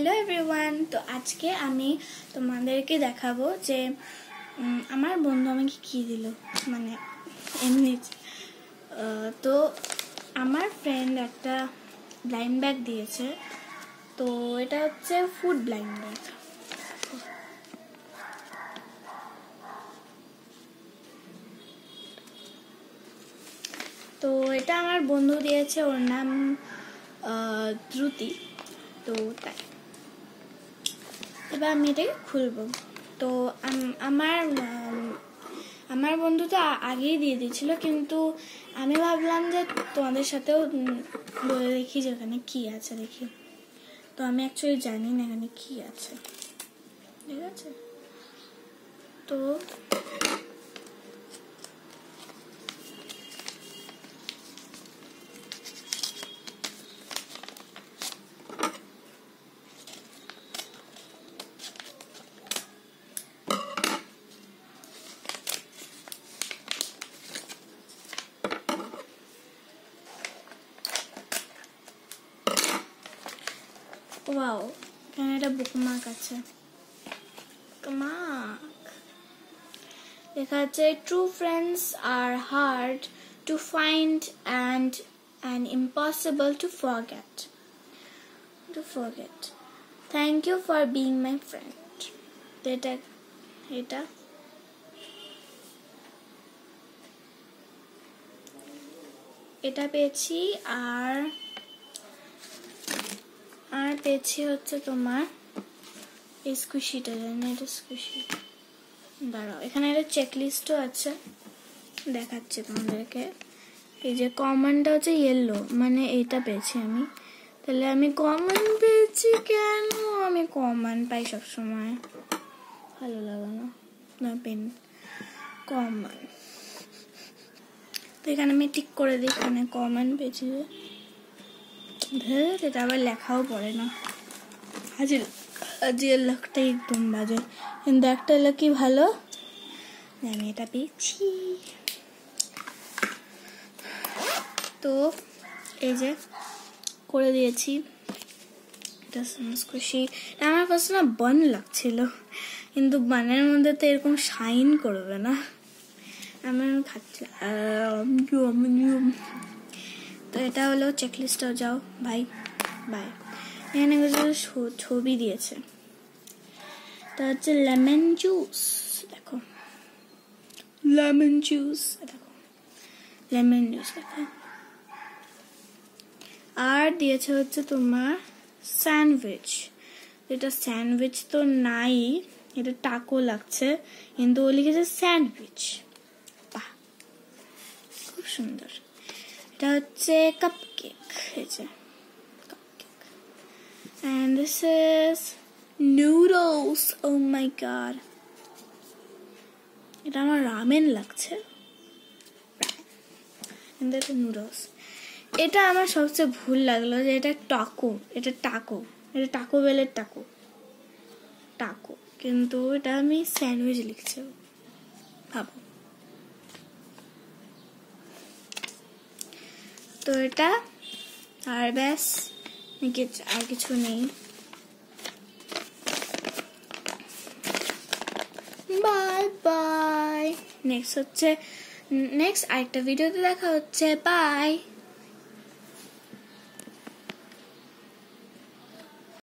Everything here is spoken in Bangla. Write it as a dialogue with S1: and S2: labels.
S1: Hello everyone. तो आज के आमी তোমাদেরকে দেখাবো যে আমার বন্ধু আমাকে কি দিল, মানে এমনি। তো আমার ফ্রেন্ড একটা ব্লাইন্ড ব্যাগ দিয়েছে। তো এটা হচ্ছে ফুড ব্লাইন্ড ব্যাগ। তো এটা আমার বন্ধু দিয়েছে, ওর নাম দ্রুতি। তো তাই এবার আমি এটাকে খুলবো। তো আমার বন্ধু তো আগেই দিয়ে দিয়েছিল, কিন্তু আমি ভাবলাম যে তোমাদের সাথেও বলে দেখি যে এখানে কি আছে দেখি। তো আমি অ্যাকচুয়ালি জানি না এখানে কি আছে, ঠিক আছে? তো ওয়াও, এখানে একটা বুকমার্ক আছে। লেখা আছে true friends are hard to find and impossible to forget. Thank you for being my friend. এটা পেয়েছি। আর পেয়েছি হচ্ছে তোমার স্কুশিটা, জানি এটা স্কুশি। দাঁড়াও, এখানে একটা চেকলিস্টও আছে, দেখাচ্ছি তোমাদেরকে। এই যে কমনটা হচ্ছে ইয়েলো, মানে এইটা পেয়েছি আমি। তাহলে আমি কমন পেয়েছি কেন? আমি কমন পাই সবসময়, ভালো লাগে না পেন কমন। তো এখানে আমি টিক করে দিই, এখানে কমন পেয়েছি। এটা আবার লেখাও পড়ে না, আজকের লাখটাই একদম বাজে, কিন্তু একটা লাকি ভালো, আমি এটা পেয়েছি। তো এই যে করে দিয়েছি, এটা খুশি। আমার কাছে না বান লাগছিল, কিন্তু বানের মধ্যে তো এরকম শাইন করবে না। আমি খাচ্ছি। তো এটা হলো চেকলিস্টও। যাও ভাই, বাই। এখানে ছবি দিয়েছে, তা হচ্ছে লেমন জুস। দেখো লেমন জুস, দেখো লেমন জুস দেখো। আর দিয়েছে হচ্ছে তোমার স্যান্ডউইচ। এটা স্যান্ডউইচ তো নাই, এটা টাকো লাগছে, কিন্তু ও লিখেছে স্যান্ডউইচ। বাহ, খুব সুন্দর। এটা হচ্ছে কাপকেক, এই যে cupcake. And this is noodles. Oh my god, এটা আমার রামেন লাগছে। And this is noodles. এটা আমার সবচেয়ে ভুল লাগলো যে এটা টাকো, এটা টাকো বেলের টাকো, কিন্তু এটা আমি স্যান্ডউইচ লিখছি, ভাবো। তো এটা আর ব্যাস, আর কিছু নেই। Bye bye. নেক্সট আরেকটা ভিডিওতে দেখা হচ্ছে। বাই।